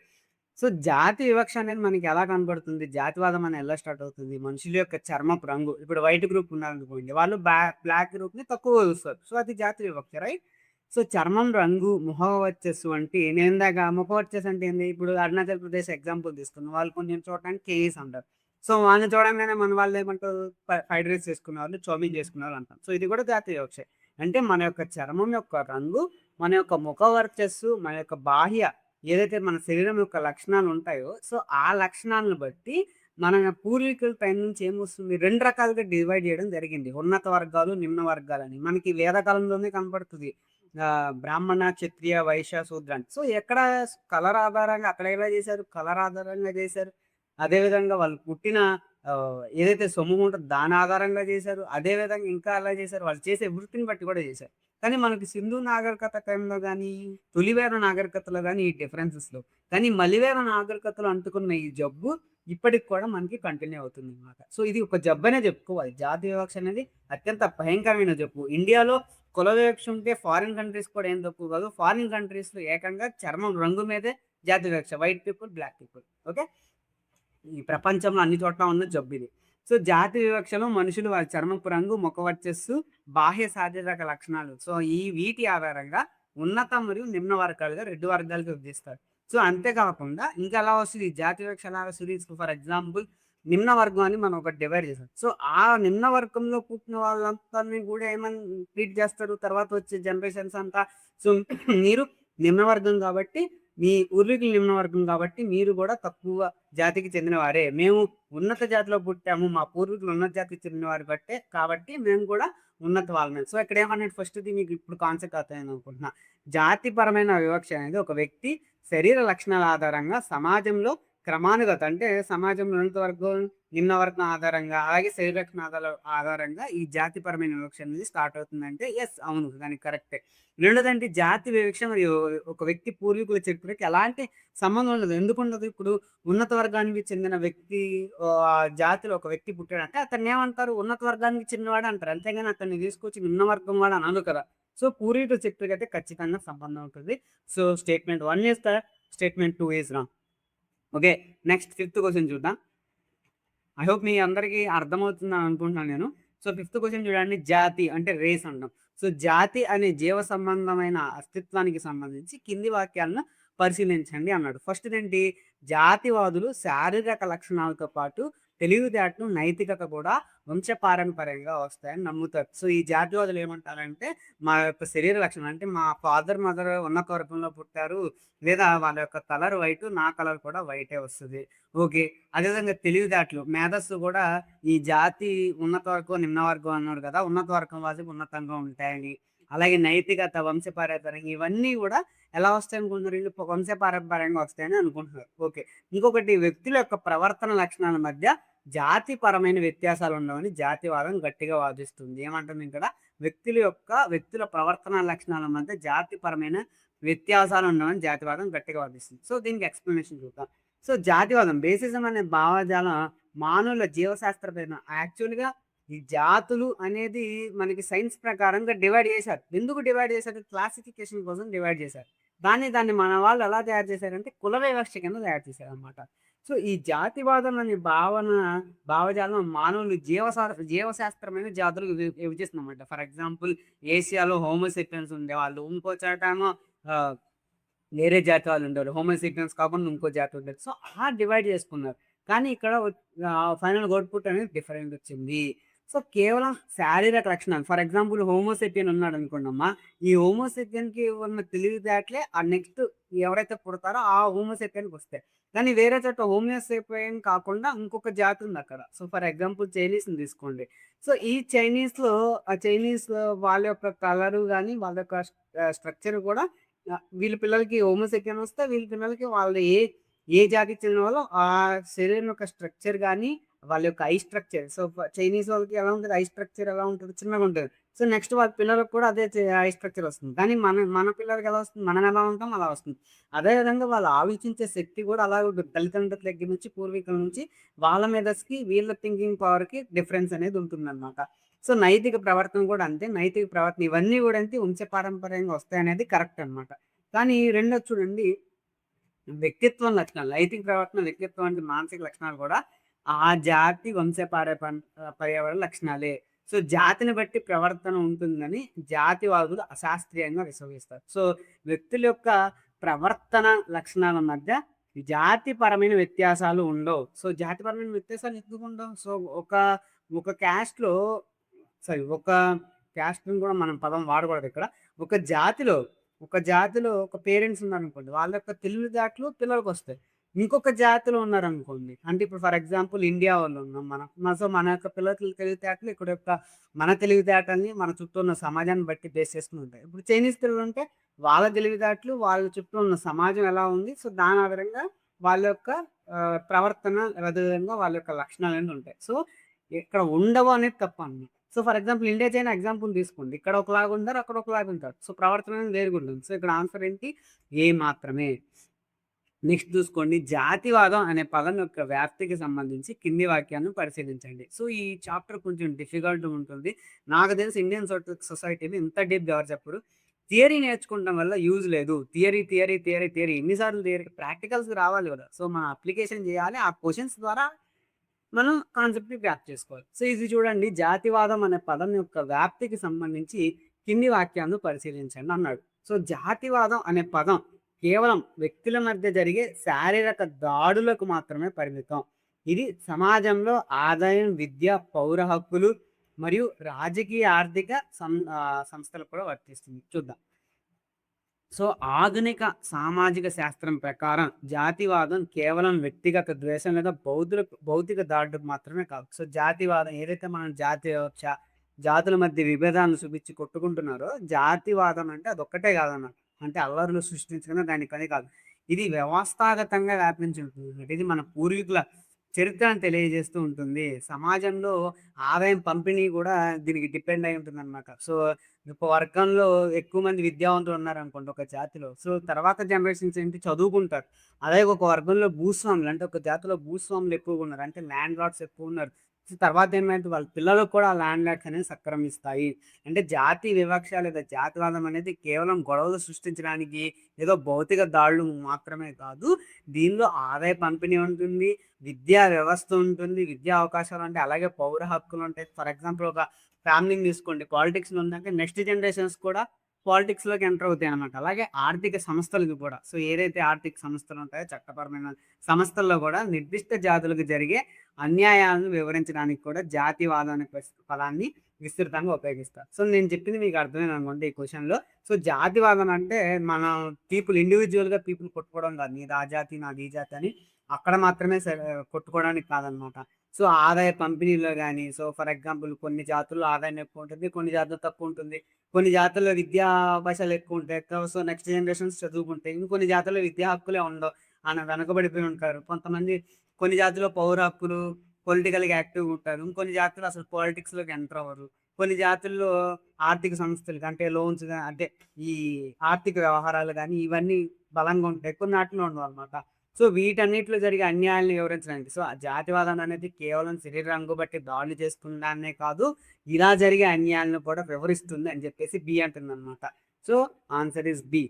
సో, జాతి వివక్ష అనేది మనకి ఎలా కనపడుతుంది? జాతివాదం అనేది ఎలా స్టార్ట్ అవుతుంది? మనుషుల యొక్క చర్మపు రంగు. ఇప్పుడు వైట్ గ్రూప్ ఉన్నారనుకోండి. వాళ్ళు బ్లాక్ గ్రూప్‌ని తక్కువగా చూస్తారు. సో, అది జాతి వివక్ష రైట్? సో, చర్మం రంగు, ముఖవర్చస్సు అంటే నేనిందాక ముఖవర్చస్సు అంటే ఏంది? ఇప్పుడు అరుణాచల్ ప్రదేశ్ ఎగ్జాంపుల్ తీసుకుందాం. వాళ్ళు కొంచెం చూడటానికి కేఈస్ అంటారు. సో, వాళ్ళని చూడంగానే మన వాళ్ళేమంటారు? ఫ్రైడ్ రైస్ చేసుకునేవాళ్ళు, చౌమీన్ చేసుకునేవాళ్ళు అంటాం. సో, ఇది కూడా జాతి వివక్షే. అంటే మన యొక్క చర్మం యొక్క రంగు, మన యొక్క ముఖవర్చస్సు, మన యొక్క బాహ్య ఏదైతే మన శరీరం యొక్క లక్షణాలుంటాయో, సో, ఆ లక్షణాలను బట్టి మన పూర్వీకుల టైం నుంచి ఏమొస్తుంది? 2 రకాలుగా డివైడ్ చేయడం జరిగింది. ఉన్నత వర్గాలు, నిమ్న వర్గాలని. మనకి వేద కాలంలోనే కనపడుతది. బ్రాహ్మణ, క్షత్రియ, వైశ్య, శూద్ర అని. సో, ఎక్కడ కలర్ ఆధారంగా అక్కడ ఎలా చేశారు? కలర్ ఆధారంగా చేశారు. అదేవిధంగా వాళ్ళు పుట్టిన ఏదైతే సొమ్ము ఉంటదో దాని ఆధారంగా చేశారు. అదే విధంగా ఇంకా అలా చేశారు. వాళ్ళు చేసే వృత్తిని బట్టి కూడా చేశారు. కానీ మనకి సింధు నాగరికత టైంలో గాని, తొలివేద నాగరికతలో గాని ఈ డిఫరెన్సెస్ లేవు. కానీ మలివేద నాగరికతలో అంటుకున్న ఈ జబ్బు ఇప్పటికి కూడా మనకి కంటిన్యూ అవుతుందన్నమాట. సో, ఇది ఒక జబ్బనే చెప్పుకోవాలి. జాతి వివక్ష అనేది అత్యంత భయంకరమైన జబ్బు. ఇండియాలో కుల వివక్ష ఉంటే ఫారిన్ కంట్రీస్ కూడా ఏం తక్కువ కాదు. ఫారిన్ కంట్రీస్‌లో ఏకంగా చర్మం రంగు మీదే జాతి వివక్ష. White people, black people. Okay. ఈ ప్రపంచంలో అన్ని చోట్ల ఉన్న జబ్బిది. సో, జాతి వివక్షలో మనుషులు వారి చర్మపు రంగు, ముఖ వర్చస్సు, బాహ్య శారీరక లక్షణాలు. సో, వీటి ఆధారంగా ఉన్నత మరియు నిమ్న వర్గాలుగా 2 వర్గాలుగా విభజిస్తారు. సో, అంతే కాకుండా ఇంకా ఎలా వస్తది? ఈ జాతి వివక్ష ఎలా వస్తది? ఫర్ ఎగ్జాంపుల్ నిమ్న వర్గం అని మనం ఒకటి డివైడ్ చేసాం. సో, ఆ నిమ్న వర్గంలో పుట్టిన వాళ్ళందరిని కూడా ఏమని ట్రీట్ చేస్తారు? తర్వాత వచ్చే జనరేషన్స్ అంతా. సో, మీరు నిమ్న వర్గం కాబట్టి మీ పూర్వీకులు నిమ్న వర్గం కాబట్టి మీరు గూడా తక్కువ జాతికి చెందినవారే. మేము ఉన్నత జాతిలో పుట్టాము. మా పూర్వీకులు ఉన్నత జాతికి చెందినవారు కాబట్టి మేము కూడా ఉన్నత వాళ్ళమే. సో, ఇక్కడేమన్నాడు ఫస్ట్‌ది మీకు ఇప్పుడు కాన్సెప్ట్ అర్థమైందనుకుంటున్నా. జాతిపరమైన వివక్ష అనేది ఒక వ్యక్తి శరీర లక్షణాల ఆధారంగా సమాజంలో క్రమానుగత అంటే సమాజంలో ఉన్నత వర్గం, నిమ్న వర్గం ఆధారంగా అలాగే శరీర లక్షణాల ఆధారంగా ఈ జాతిపరమైన వివక్ష అనేది స్టార్ట్ అవుతుందంటే యెస్. అవును. దానికి కరెక్టే. రెండోదంటే జాతి వివక్ష మరియు ఒక వ్యక్తి పూర్వీకుల చరిత్రకి ఎలాంటి సంబంధం ఉండదు. ఎందుకుండదు? ఇప్పుడు ఉన్నత వర్గానికి చెందిన వ్యక్తి జాతిలో ఒక వ్యక్తి పుట్టాడంటే అతన్నేమంటారు? ఉన్నత వర్గానికి చెందినవాడు అంటారు. అంతేగాని అతన్ని తీసుకొచ్చి నిమ్న వర్గం వాడు అనరు కదా! సో, పూర్వీకుల చరిత్రకైతే ఖచ్చితంగా సంబంధం ఉంటుంది. So, statement 1 is correct. Statement 2 is wrong. Okay. Next fifth question చూద్దాం. ఐ హోప్ మీ అందరికీ అర్థమవుతుందని అనుకుంటున్నాను నేను. సో, ఫిఫ్త్ క్వెషన్ చూడండి. జాతి అంటే రేస్ అంటాం. సో, జాతి అనే జీవ సంబంధమైన అస్తిత్వానికి సంబంధించి కింది వాక్యాలను పరిశీలించండి అన్నాడు. ఫస్ట్‌దేంటి జాతివాదులు శారీరక లక్షణాలతో పాటు తెలివితేటలు, నైతికత కూడా వంశపారంపర్యంగా వస్తాయని నమ్ముతారు. సో, ఈ జాతివాదులు ఏమంటారంటే మా యొక్క శరీర లక్షణం అంటే మా ఫాదర్, మదర్ ఉన్నత వర్గంలో పుట్టారు. లేదా వాళ్ళ యొక్క కలర్ వైటు, నా కలర్ కూడా వైటే వస్తది. ఓకే. అదేవిధంగా తెలివితేటలు, మేధస్సు కూడా ఈ జాతి ఉన్నత వర్గం, నిమ్న వర్గం అన్నాడు కదా! ఉన్నత వర్గం వాళ్ళకి ఉన్నతంగా ఉంటాయని. అలాగే నైతికత, వంశపారంపర్యంగా ఇవన్నీ గూడా ఎలా వస్తాయనుకుంటున్నారు ఈళ్ళు? వంశపారంపర్యంగా వస్తాయని అనుకుంటున్నారు. ఓకే. ఇంకొకటి వ్యక్తుల యొక్క ప్రవర్తన లక్షణాల మధ్య జాతిపరమైన వ్యత్యాసాలుండవని జాతివాదం గట్టిగా వాదిస్తుంది. ఏమంటుంది ఇక్కడ? వ్యక్తుల ప్రవర్తనా లక్షణాల మధ్య జాతిపరమైన వ్యత్యాసాలుండవని జాతివాదం గట్టిగా వాదిస్తుంది. సో, దీనికి ఎక్స్‌ప్లనేషన్ చూద్దాం. సో, జాతివాదం బేసిజం అనే భావజాలం మానవుల జీవశాస్త్రపైన యాక్చువల్‌గా ఈ జాతులు అనేది మనకి సైన్స్ ప్రకారంగా డివైడ్ చేశారు. ఎందుకు డివైడ్ చేశారు? క్లాసిఫికేషన్ కోసం డివైడ్ చేశారు. దాన్ని మన వాళ్ళు ఎలా తయారు చేశారంటే కుల వ్యవస్థ కింద తయారు చేశారనమాట. సో, ఈ జాతివాదం అనే భావజాలం మానవులు జీవశాస్త్రమైన జాతులుగా విభజిస్తుందన్నమాట. ఫర్ ఎగ్జాంపుల్ ఏషియాలో హోమోసేపియన్స్ ఉండేవాళ్ళు. ఇంకో చోటేమో ఆహ్, వేరే జాతి వాళ్ళు ఉండేవాళ్ళు. హోమోసేపియన్స్ కాకుండా ఇంకో జాతి ఉండేది. సో, అలా డివైడ్ చేసుకున్నారు. కానీ ఇక్కడ ఫైనల్‌గా అవుట్‌పుట్ అనేది డిఫరెంట్ వచ్చింది. సో, కేవలం శారీరక లక్షణాలు ఫర్ ఎగ్జాంపుల్ హోమోసేపియన్ ఉన్నాడనుకోండమ్మా. ఈ హోమోసేపియన్‌కి ఉన్న తెలివితేటలే నెక్స్ట్ ఎవరైతే పుడతారో ఆ హోమోసేపియన్‌కొస్తాయి. కానీ వేరే చోట హోమోసేపియన్ కాకుండా ఇంకొక జాతి ఉందక్కడ. సో, ఫర్ ఎగ్జాంపుల్ చైనీస్‌ని తీసుకోండి. సో, ఈ చైనీస్‌లో వాళ్ళ యొక్క కలరు గాని, వాళ్ళ యొక్క స్ట్రక్చర్ కూడా వీళ్ళ పిల్లలకి హోమోసేపియన్ వస్తే వీళ్ళ పిల్లలకి వాళ్ళు ఏ జాతికి చెందిన వాళ్ళో ఆ శరీరం యొక్క స్ట్రక్చర్ గాని, వాళ్ళ యొక్క ఐ స్ట్రక్చర్. సో, చైనీస్ వాళ్ళకి ఎలా ఉంటది? ఐ స్ట్రక్చర్ ఎలా ఉంటది? చిన్నగుంటది. సో, నెక్స్ట్ వాళ్ళ పిల్లలకు కూడా అదే ఐ స్ట్రక్చర్ వస్తుంది. కానీ మన పిల్లలకి ఎలా వస్తుంది? మనం ఎలా ఉంటాం అలా వస్తుంది. అదే విధంగా వాళ్ళు ఆలోచించే శక్తి కూడా అలాగే ఉంటుంది. తల్లిదండ్రుల దగ్గర నుంచి, పూర్వీకుల నుంచి వాళ్ళ మెథడ్స్‌కి, వీళ్ళ థింకింగ్ పవర్‌కి డిఫరెన్స్ అనేది ఉంటుందన్నమాట. సో, నైతిక ప్రవర్తన కూడా అంతే. నైతిక ప్రవర్తన ఇవన్నీ కూడా అంతే వంశపారంపర్యంగా వస్తాయనేది కరెక్ట్ అన్నమాట. కానీ రెండోది చూడండి వ్యక్తిత్వం లక్షణాలు. నైతిక ప్రవర్తన, వ్యక్తిత్వం అంటే మానసిక లక్షణాలు కూడా ఆ జాతి పర్యావరణ లక్షణాలే. సో, జాతిని బట్టి ప్రవర్తన ఉంటుందని జాతివాదులు అశాస్త్రీయంగా విశ్వసిస్తారు. సో, వ్యక్తుల యొక్క ప్రవర్తన లక్షణాల మధ్య జాతిపరమైన వ్యత్యాసాలు ఉండవు. సో, జాతిపరమైన వ్యత్యాసాలు ఎందుకుండవు? సో, ఒక ఒక క్యాస్ట్‌లో ఒక క్యాస్ట్‌ని కూడా మనం పదం వాడకూడదిక్కడ. ఒక జాతిలో ఒక పేరెంట్స్ ఉన్నారనుకోండి. వాళ్ళ యొక్క తెలివితేటలు పిల్లలకొస్తాయి. ఇంకొక జాతిలో ఉన్నారనుకోండి. అంటే ఇప్పుడు ఫర్ ఎగ్జాంపుల్ ఇండియా వాళ్ళు ఉన్నాం మనం. సో, మన యొక్క పిల్లల తెలివితేటలు ఇక్కడ యొక్క మన తెలివితేటల్ని మన చుట్టూ ఉన్న సమాజాన్ని బట్టి బేస్ చేసుకొని ఉంటాయి. ఇప్పుడు చైనీస్ పిల్లలుంటే వాళ్ళ తెలివితేటలు వాళ్ళ చుట్టూ ఉన్న సమాజం ఎలా ఉంది. సో, దాని ఆధారంగా వాళ్ళ యొక్క ప్రవర్తన అదేవిధంగా వాళ్ళ యొక్క లక్షణాలన్నీ ఉంటాయి. సో, ఇక్కడ ఉండవు అనేది తప్పనమాట. So, for example India, China example తీసుకోండి. ఇక్కడ ఒకలాగా ఉంటారు. అక్కడ ఒకలాగా ఉంటారు. సో, ప్రవర్తన అనేది వేరుగుంటుంది. సో, ఇక్కడ ఆన్సర్ ఏంటి? ఏ మాత్రమే. నెక్స్ట్ చూసుకోండి. జాతివాదం అనే పదం యొక్క వ్యాప్తికి సంబంధించి కింది వాక్యాన్ని పరిశీలించండి. సో, ఈ చాప్టర్ కొంచెం డిఫికల్ట్‌గా ఉంటుంది. నాకు తెలిసి ఇండియన్ సొసైటీని ఇంత డీప్‌గా ఎవరు చెప్పరు. థియరీ నేర్చుకోవడం వల్ల యూజ్ లేదు. థియరీ ఎన్ని సార్లు థియరీ ప్రాక్టికల్స్‌కి రావాలి కదా! సో, మనం అప్లికేషన్ చేయాలి. ఆ క్వెషన్స్ ద్వారా మనం కాన్సెప్ట్‌ని గ్రాప్ చేసుకోవాలి. సో, ఇది చూడండి జాతివాదం అనే పదం యొక్క వ్యాప్తికి సంబంధించి కింది వాక్యాలను పరిశీలించండి అన్నాడు. సో, జాతివాదం అనే పదం కేవలం వ్యక్తుల మధ్య జరిగే శారీరక దాడులకు మాత్రమే పరిమితం. ఇది సమాజంలో ఆదాయం, విద్య, పౌర హక్కులు మరియు రాజకీయ, ఆర్థిక సంస్థలకు కూడా వర్తిస్తుంది. చూద్దాం. సో, ఆధునిక సామాజిక శాస్త్రం ప్రకారం జాతివాదం కేవలం వ్యక్తిగత ద్వేషం లేదా భౌతిక దాడులకు మాత్రమే కాదు. సో, జాతివాదం ఏదైతే మనం జాతుల మధ్య విభేదాలను చూపించి కొట్టుకుంటున్నారో, జాతివాదం అంటే అదొక్కటే కాదన్నమాట. అంటే అల్లర్లు సృష్టించడం దానికని కాదు. ఇది వ్యవస్థాగతంగా వ్యాపించి ఉంటుంది. ఇది మన పూర్వీకుల చరిత్రను తెలియజేస్తూ ఉంటుంది. సమాజంలో ఆదాయం పంపిణీ కూడా దీనికి డిపెండ్ అయి ఉంటుందన్నమాట. సో, ఒక వర్గంలో ఎక్కువ మంది విద్యావంతులు ఉన్నారనుకోండి ఒక జాతిలో. సో, తర్వాత జనరేషన్స్ ఏంటి చదువుకుంటారు. అదే ఒక వర్గంలో భూస్వాములు అంటే ఒక జాతిలో భూస్వాములు ఎక్కువగా ఉన్నారు. అంటే ల్యాండ్ లార్డ్స్ ఎక్కువున్నారు. సో, తర్వాత ఏమైంది వాళ్ళ పిల్లలకు కూడా ఆ ల్యాండ్ లార్డ్స్ అనేవి సక్రమిస్తాయి. అంటే జాతి వివక్ష లేదా జాతివాదం అనేది కేవలం గొడవలు సృష్టించడానికి ఏదో భౌతిక దాడులు మాత్రమే కాదు. దీనిలో ఆదాయ పంపిణీ ఉంటుంది. విద్యా వ్యవస్థ ఉంటుంది. విద్యా అవకాశాలు ఉంటాయి. అలాగే పౌర హక్కులు ఉంటాయి. ఫర్ ఎగ్జాంపుల్ ఒక ఫ్యామిలీని తీసుకోండి. పాలిటిక్స్‌లో ఉందంటే నెక్స్ట్ జనరేషన్స్ కూడా పాలిటిక్స్‌లోకి ఎంటర్ అవుతాయన్నమాట. అలాగే ఆర్థిక సంస్థలకు కూడా. సో, ఏదైతే ఆర్థిక సంస్థలు ఉంటాయో చట్టపరమైన సంస్థల్లో కూడా నిర్దిష్ట జాతులకు జరిగే అన్యాయాలను వివరించడానికి కూడా జాతివాదం అనే పదాన్ని విస్తృతంగా ఉపయోగిస్తారు. సో, నేను చెప్పింది మీకు అర్థమైందనుకోండి ఈ క్వెషన్‌లో. సో, జాతివాదం అంటే మనం ఇండివిడ్యువల్‌గా కొట్టుకోవడం కాదు. నీది ఆ జాతి, నాది ఈ జాతి అని అక్కడ మాత్రమే కొట్టుకోవడానికి కాదనమాట. సో, ఆదాయ పంపిణీలో గాని, సో, ఫర్ ఎగ్జాంపుల్ కొన్ని జాతుల్లో ఆదాయం ఎక్కువ ఉంటుంది. కొన్ని జాతుల్లో తక్కువ ఉంటుంది. కొన్ని జాతుల్లో విద్యా అవకాశాలు ఎక్కువ ఉంటాయి. సో, నెక్స్ట్ జనరేషన్స్ చదువుకుంటాయి. ఇంకొన్ని జాతుల్లో విద్యా హక్కులే ఉండవు. వెనకబడిపోయి ఉంటారు. కొంతమంది కొన్ని జాతుల్లో పౌర హక్కులు, పొలిటికల్‌గా యాక్టివ్‌గా ఉంటారు. ఇంకొన్ని జాతులు అసలు పాలిటిక్స్‌లోకి ఎంటర్ అవ్వరు. కొన్ని జాతుల్లో ఆర్థిక సంస్థలు అంటే లోన్స్ అంటే ఈ ఆర్థిక వ్యవహారాలు గాని ఇవన్నీ బలంగా ఉంటాయి. కొన్ని ఆటిల్లో ఉండవనమాట. సో, వీటన్నిటిలో జరిగే అన్యాయాలను వివరించడానికి. సో, ఆ జాతివాదం అనేది కేవలం శరీర రంగు బట్టి దాడులు చేస్తుందనే కాదు, ఇలా జరిగే అన్యాయాలను కూడా వివరిస్తుంది అని చెప్పేసి బి అంటుందనమాట. So, answer is B.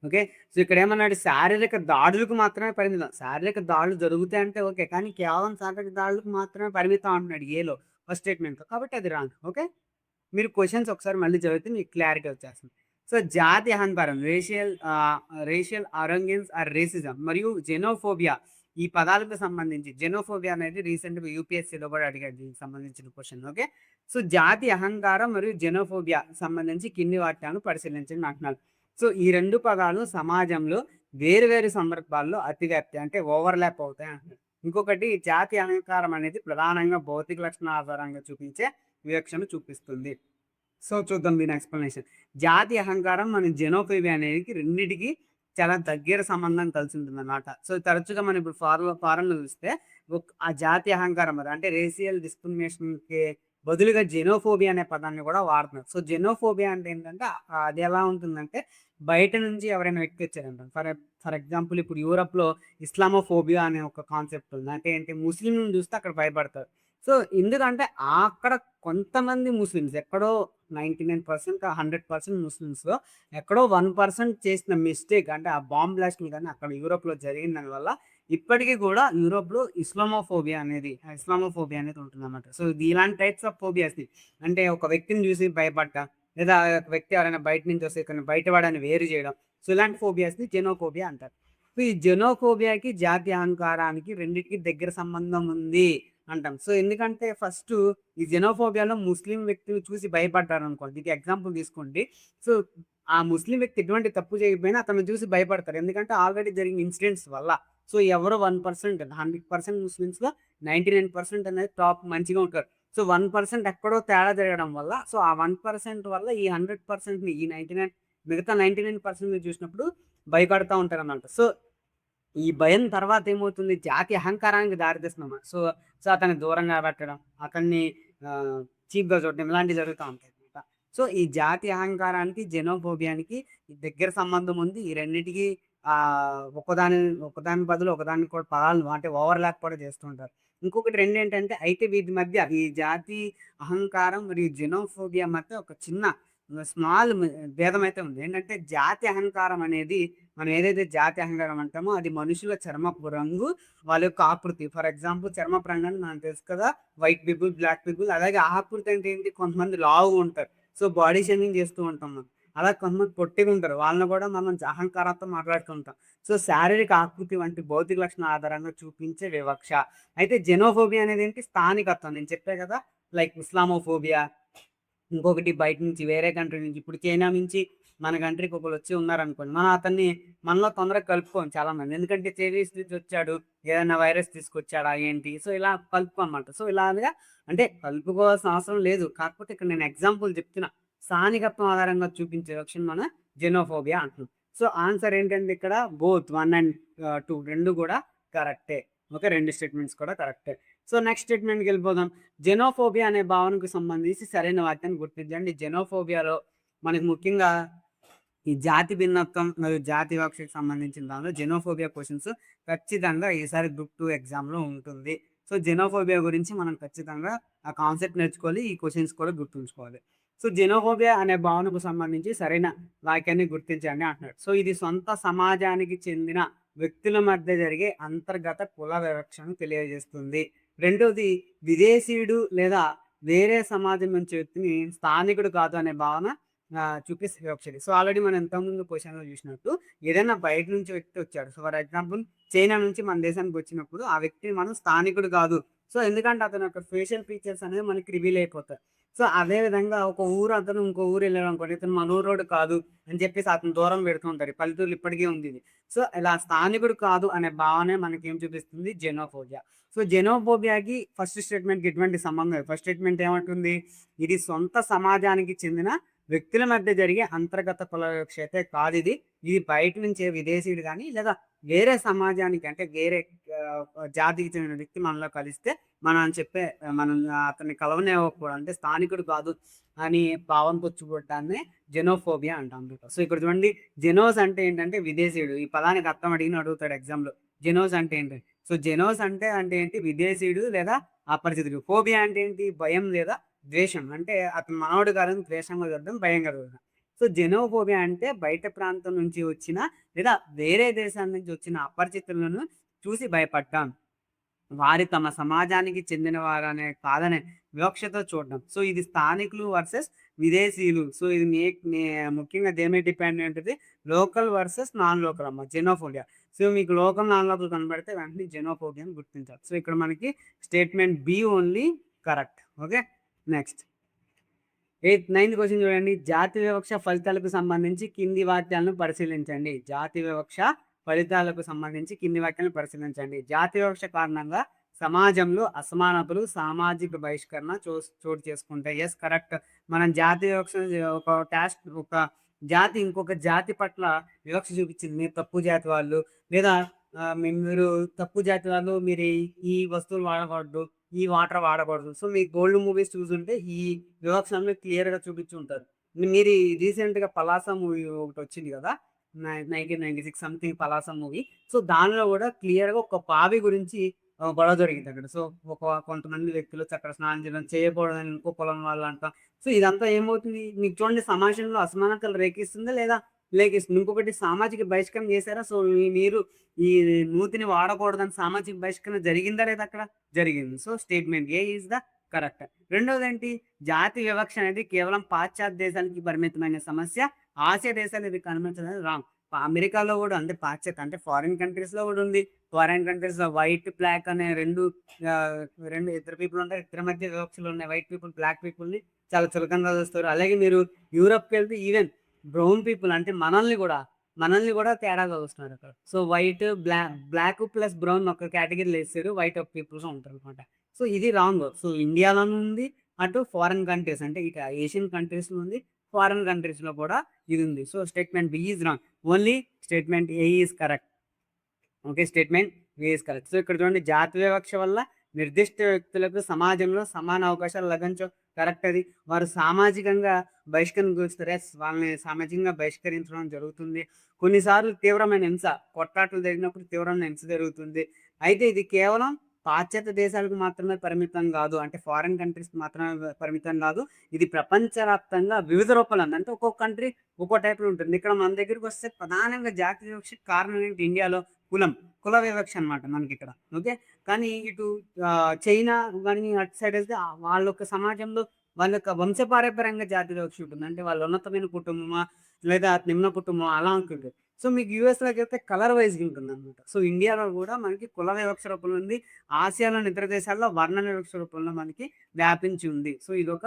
Okay. So, ఇక్కడేమన్నాడు శారీరక దాడులకు మాత్రమే పరిమితం. శారీరక దాడులు జరుగుతాయంటే ఓకే. కానీ కేవలం శారీరక దాడులకు మాత్రమే పరిమితం అంటున్నాడు ఏలో ఫస్ట్ స్టేట్మెంట్‌లో. కాబట్టి అది రాంగ్. ఓకే. మీరు క్వెషన్స్ ఒకసారి మళ్ళీ చదివితే మీకు క్లారిటీ వచ్చేస్తుంది. సో, జాతి అహంకారం రేషియల్ అరోగెన్స్ ఆర్ రేసిజం మరియు జెనోఫోబియా ఈ పదాలకు సంబంధించి జెనోఫోబియా అనేది రీసెంట్‌గా యూపీఎస్సీలో కూడా అడిగాడు దీనికి సంబంధించిన క్వెషన్. ఓకే. సో, జాతి అహంకారం మరియు జెనోఫోబియా సంబంధించి కింది వాక్యాలను పరిశీలించండి అంటున్నారు. సో, ఈ 2 పదాలు సమాజంలో వేరు వేరు సందర్భాల్లో అతివ్యాప్తి అంటే ఓవర్‌లాప్ అవుతాయి అంటున్నారు. ఇంకొకటి జాతి అహంకారం అనేది ప్రధానంగా భౌతిక లక్షణాల ఆధారంగా చూపించే వివక్షను చూపిస్తుంది. సో, చూద్దాం దీని ఎక్స్‌ప్లనేషన్. జాతి అహంకారం మరియు జెనోఫోబియా అనేది రెండిటికి చాలా దగ్గర సంబంధం కలిసి ఉంటుందన్నమాట. సో, తరచుగా మనం ఇప్పుడు ఫారెన్‌లో చూస్తే ఆ జాతి అహంకారం అంటే రేషియల్ డిస్క్రిమినేషన్‌కి బదులుగా జెనోఫోబియా అనే పదాన్ని కూడా వాడుతున్నారు. సో, జెనోఫోబియా అంటే ఏంటంటే అది ఎలా ఉంటుందంటే బయట నుంచి ఎవరైనా వ్యక్తి వచ్చారంట. ఫర్ ఎగ్జాంపుల్ ఇప్పుడు యూరప్‌లో ఇస్లామోఫోబియా అనే ఒక కాన్సెప్ట్ ఉంది. అంటే ఏంటి ముస్లింలను చూస్తే అక్కడ భయపడతారు. సో, ఎందుకంటే అక్కడ కొంతమంది ముస్లిమ్స్ ఎక్కడో 99% 100% ముస్లిమ్స్‌లో ఎక్కడో 1% చేసిన మిస్టేక్ అంటే ఆ బాంబ్ బ్లాస్ట్‌లు గాని అక్కడ యూరోప్‌లో జరిగిన దాని వల్ల ఇప్పటికి కూడా యూరోప్‌లో ఇస్లామోఫోబియా అనేది ఉంటుందన్నమాట. సో, ఇలాంటి టైప్స్ ఆఫ్ ఫోబియాస్‌ని అంటే ఒక వ్యక్తిని చూసి భయపడటం, లేదా ఒక వ్యక్తి ఎవరైనా బయట నుంచి వస్తే ఇతను బయటవాడని వేరు చేయడం. సో, ఇలాంటి ఫోబియాస్‌ని జెనోఫోబియా అంటారు. సో, ఈ జెనోఫోబియాకి జాతి అహంకారానికి రెండిటికి దగ్గర సంబంధం ఉంది అంటాం. సో, ఎందుకంటే ఫస్టు ఈ జెనోఫోబియాలో ముస్లిం వ్యక్తిని చూసి భయపడ్డారనుకోండి. ఇది ఎగ్జాంపుల్ తీసుకోండి. సో, ఆ ముస్లిం వ్యక్తి ఎటువంటి తప్పు చేయకపోయినా అతన్ని చూసి భయపడతారు. ఎందుకంటే ఆల్రెడీ జరిగిన ఇన్సిడెంట్స్ వల్ల. సో, ఎవరో 1% 100% ముస్లిమ్స్‌లో 99% అనేది టాప్ మంచిగా ఉంటారు. సో, 1% ఎక్కడో తేడా జరగడం వల్ల సో, ఆ 1% వల్ల ఈ 100%ని ఈ 99 మిగతా 99%ని చూసినప్పుడు భయపడతా ఉంటారన్నమాట. సో, ఈ భయం తర్వాత ఏమవుతుంది జాతి అహంకారానికి దారితీస్తుందన్నమాట. సో, అతన్ని దూరంగా పెట్టడం, అతన్ని చీప్‌గా చూడడం ఇలాంటివి జరుగుతా ఉంటాయన్నమాట. సో, ఈ జాతి అహంకారానికి, జెనోఫోబియానికి దగ్గర సంబంధం ఉంది. ఈ రెండిటికి ఒకదాని ఒకదాని బదులు ఒకదానికి కూడా పదాలు అంటే ఓవర్‌లాప్ కూడా చేస్తూ ఉంటారు. ఇంకొకటి రెండేంటంటే అయితే వీటి మధ్య ఈ జాతి అహంకారం మరియు జెనోఫోబియా మధ్య ఒక చిన్న స్మాల్ భేదమైతే ఉంది. ఏంటంటే జాతి అహంకారం అనేది మనం ఏదైతే జాతి అహంకారం అంటామో అది మనుషుల చర్మపు రంగు, వాళ్ళ యొక్క ఆకృతి. ఫర్ ఎగ్జాంపుల్ చర్మపు రంగు అంటే మనకు తెలుసు కదా! వైట్ పీపుల్, బ్లాక్ పీపుల్ అలాగే ఆకృతి అంటే ఏంటి కొంతమంది లావుగా ఉంటారు. సో, బాడీ షేమింగ్ చేస్తూ ఉంటాం మనం. అలా కొంతమంది పొట్టిగా ఉంటారు. వాళ్ళని కూడా మనం అహంకారంతో మాట్లాడుతూ ఉంటాం. సో, శారీరక ఆకృతి వంటి భౌతిక లక్షణాల ఆధారంగా చూపించే వివక్ష. అయితే జెనోఫోబియా అనేది ఏంటి స్థానికత్వం. నేను చెప్పా కదా! లైక్ ఇస్లామోఫోబియా ఇంకొకటి బయట నుంచి వేరే కంట్రీ నుంచి ఇప్పుడు చైనా నుంచి మన కంట్రీకి ఒకళ్ళొచ్చి ఉన్నారనుకోండి. మనం అతన్ని మనలో తొందరగా కలుపుకోం చాలామంది. ఎందుకంటే చైనీస్ నుంచి వచ్చాడు, ఏదైనా వైరస్ తీసుకొచ్చాడా ఏంటి? సో, ఇలా కలుపుకోమన్నమాట. సో, ఇలాగా అంటే కలుపుకోవాల్సిన అవసరం లేదు. కాకపోతే ఇక్కడ నేను ఎగ్జాంపుల్ చెప్తున్నా. స్థానికత్వం ఆధారంగా చూపించే విషయం మన జెనోఫోబియా అంటున్నాం. సో, ఆన్సర్ ఏంటంటే ఇక్కడ బోత్ 1 అండ్ 2 2 కూడా కరెక్టే. ఓకే. 2 స్టేట్మెంట్స్ కూడా కరెక్టే. So, next స్టేట్మెంట్‌కెళ్ళిపోదాం. జెనోఫోబియా అనే భావనకు సంబంధించి సరైన వాక్యాన్ని గుర్తించండి. జెనోఫోబియాలో మనకు ముఖ్యంగా ఈ జాతి భిన్నత్వం మరియు జాతి వివక్షకు సంబంధించిన దానిలో జెనోఫోబియా క్వెషన్స్ ఖచ్చితంగా ఈసారి గ్రూప్ 2 ఎగ్జామ్‌లో ఉంటుంది. సో, జెనోఫోబియా గురించి మనం ఖచ్చితంగా ఆ కాన్సెప్ట్ నేర్చుకోవాలి. ఈ క్వెషన్స్ కూడా గుర్తుంచుకోవాలి. సో, జెనోఫోబియా అనే భావనకు సంబంధించి సరైన వాక్యాన్ని గుర్తించండి అంటున్నాడు. సో, ఇది సొంత సమాజానికి చెందిన వ్యక్తుల మధ్య జరిగే అంతర్గత కుల వివక్షను తెలియజేస్తుంది. రెండోది విదేశీయుడు లేదా వేరే సమాజం నుంచి వ్యక్తిని స్థానికుడు కాదు అనే భావన చూపిస్తే వివక్షది. సో, ఆల్రెడీ మనం ఇంతకుముందు క్వెషన్‌లో చూసినట్టు ఏదైనా బయట నుంచి వ్యక్తి వచ్చాడు. సో, ఫర్ ఎగ్జాంపుల్ చైనా నుంచి మన దేశానికి వచ్చినప్పుడు ఆ వ్యక్తి మనం స్థానికుడు కాదు. సో, ఎందుకంటే అతని యొక్క ఫేషియల్ ఫీచర్స్ అనేవి మనకి రివీల్ అయిపోతాయి. సో, అదే విధంగా ఒక ఊరు అతను ఇంకో ఊరు ఎళ్ళాడనుకోండి, ఇతను మన ఊరోడు కాదు అని చెప్పేసి అతను దూరం పెడుతూ ఉంటారు. ఈ పల్లెటూరులో ఇప్పటికే ఉంది ఇది. సో, ఇలా స్థానికుడు కాదు అనే భావనే మనకేం చూపిస్తుంది జెనోఫోబియా. సో, జెనోఫోబియాకి ఫస్ట్ స్టేట్మెంట్‌కి ఎటువంటి సంబంధం లేదు. ఫస్ట్ స్టేట్మెంట్ ఏమంటుంది? ఇది సొంత సమాజానికి చెందిన వ్యక్తుల మధ్య జరిగే అంతర్గత కుల వివక్ష అయితే కాదిది. ఇది బయట నుంచే విదేశీయుడు గాని, లేదా వేరే సమాజానికి అంటే వేరే జాతికి చెందిన వ్యక్తి మనలో కలిస్తే మనం చెప్పే మనం అతన్ని కలవనివ్వకపోవడం అంటే స్థానికుడు కాదు అని భావం పుచ్చుకోవడాన్నే జెనోఫోబియా అంటాం. సో, ఇక్కడ చూడండి జెనోస్ అంటే ఏంటంటే విదేశీయుడు. ఈ పదానికి అర్థం అడుగుతాడు ఎగ్జామ్‌లో. జెనోస్ అంటే ఏంటి? సో, జెనోస్ అంటే ఏంటి? విదేశీయుడు లేదా అపరిచితుడు. ఫోబియా అంటే ఏంటి? భయం లేదా ద్వేషం. అంటే అతను మనోడు కాదని ద్వేషంగా చూడడం, భయంగా చూడడం. సో, జెనోఫోబియా అంటే బయట ప్రాంతం నుంచి వచ్చిన లేదా వేరే దేశాల నుంచి వచ్చిన అపరిచితులను చూసి భయపడటం. వారి తమ సమాజానికి చెందినవారనే కాదనే వివక్షతో చూడడం. సో, ఇది స్థానికులు వర్సెస్ విదేశీయులు. సో, ఇది ముఖ్యంగా దేని మీద డిపెండ్ అయి ఉంటది? లోకల్ వర్సెస్ నాన్ లోకల్ అమ్మ జెనోఫోబియా. సో, మీకు లోకల్, నాన్ లోకల్ కనపడితే వెంటనే జెనోఫోబియా అని గుర్తించాలి. సో, ఇక్కడ మనకి statement B only correct. Okay. Next ninth question చూడండి. జాతి వివక్ష ఫలితాలకు సంబంధించి కింది వాక్యాలను పరిశీలించండి. జాతి వివక్ష ఫలితాలకు సంబంధించి కింది వాక్యాలను పరిశీలించండి. జాతి వివక్ష కారణంగా సమాజంలో అసమానతలు, సామాజిక బహిష్కరణ చోటు చేసుకుంటాయి. Yes correct. మనం జాతి వివక్ష ఒక జాతి ఇంకొక జాతి పట్ల వివక్ష చూపించింది. మీరు తప్పు జాతి వాళ్ళు లేదా మీరు తప్పు జాతి వాళ్ళు మీరు ఈ వస్తువులు వాడకూడదు. ఈ వాటర్ వాడకూడదు. సో, మీ గోల్డ్ మూవీస్ చూసుంటే ఈ వివక్ష అనేది క్లియర్‌గా చూపించుంటారు. మీరు రీసెంట్‌గా 'పలాస' మూవీ ఒకటొచ్చింది గదా! 1996 సంథింగ్ 'పలాస' మూవీ. సో, దానిలో గూడా క్లియర్‌గా ఒక బావి గురించి గొడవ జరిగిందక్కడ. సో, కొంతమంది వ్యక్తులు అక్కడ స్నానం చేయడం చేయకూడదని ఇంకో కులం వాళ్ళంట. సో, ఇదంతా ఏమవుతుంది? మీకు చూడండి సమాజంలో అసమానతలు రేకిస్తుందా లేదా? లేకిస్తుంది. ఇంకొకటి సామాజిక బహిష్కరణ చేశారా? సో, మీరు ఈ నూతిని వాడకూడదని సామాజిక బహిష్కరణ జరిగిందా లేదా అక్కడ? జరిగింది. So, statement A is the correct. రెండోదేంటి? జాతి వివక్ష అనేది కేవలం పాశ్చాత్య దేశాలకి పరిమితమైన సమస్య. ఆసియా దేశాలు ఇది కనిపించదని రాంగ్. అమెరికాలో గూడా అంటే పాశ్చాత్య అంటే ఫారిన్ కంట్రీస్‌లో గూడా ఉంది. ఫారిన్ కంట్రీస్‌లో వైట్, బ్లాక్ అనే 2 ఇద్దరు పీపుల్ ఉంటారు. ఇద్దరి మధ్య వివక్షలున్నాయి. వైట్ పీపుల్, బ్లాక్ పీపుల్‌ని చాలా చులకనగా చూస్తారు. అలాగే మీరు యూరప్‌కెళ్తే ఈవెన్ బ్రౌన్ పీపుల్ అంటే మనల్ని గూడా తేడాగా చూస్తున్నారు అక్కడ. So, white, black plus brown ఒక కేటగిరీలో ఏసారు. వైట్ ఆఫ్ పీపుల్స్ ఉంటారనమాట. సో, ఇది రాంగ్. సో, ఇండియాలోను ఉంది. అటు ఫారిన్ కంట్రీస్ అంటే ఇక ఏషియన్ కంట్రీస్‌లో ఉంది. ఫారిన్ కంట్రీస్‌లో కూడా ఇది ఉంది. So, statement B is wrong. Only statement A is correct. Okay. Statement A is correct. So, ఇక్కడ చూడండి జాతి వివక్ష వల్ల నిర్దిష్ట వ్యక్తులకు సమాజంలో సమాన అవకాశాలు లభించవు. కరెక్ట్ అది. వారు సామాజికంగా బహిష్కరణ గురవుతారు. యెస్. వాళ్ళని సామాజికంగా బహిష్కరించడం జరుగుతుంది. కొన్నిసార్లు తీవ్రమైన హింస, కొట్లాటలు జరిగినప్పుడు తీవ్రమైన హింస జరుగుతుంది. అయితే ఇది కేవలం పాశ్చాత్య దేశాలకు మాత్రమే పరిమితం గాదు. అంటే ఫారిన్ కంట్రీస్‌కి మాత్రమే పరిమితం గాదు. ఇది ప్రపంచవ్యాప్తంగా వివిధ రూపాలుంది. అంటే ఒక్కొక్క కంట్రీ ఒక్కో టైప్‌లో ఉంటుంది. ఇక్కడ మన దగ్గరికొస్తే ప్రధానంగా జాతి వివక్షకు కారణం ఏంటి ఇండియాలో? కుల వివక్ష అనమాట మనకిక్కడ. ఓకే. కానీ ఇటు చైనా గాని అటు సైడ్ వెళ్తే వాళ్ళ యొక్క సమాజంలో వాళ్ళ యొక్క వంశపారంపర్యంగా జాతి వివక్ష ఉంటుంది. అంటే వాళ్ళ ఉన్నతమైన కుటుంబమా లేదా నిమ్న కుటుంబమా అలా ఉంటుంది. సో, మీకు యూఎస్‌లోకెళ్తే కలర్ వైస్‌గా ఉంటుందనమాట. సో, ఇండియాలో గూడా మనకి కుల వివక్ష రూపంలో ఉంది. ఆసియాలోని ఇతర దేశాల్లో వర్ణ వివక్ష రూపంలో మనకి వ్యాపించి ఉంది. సో, ఇదొక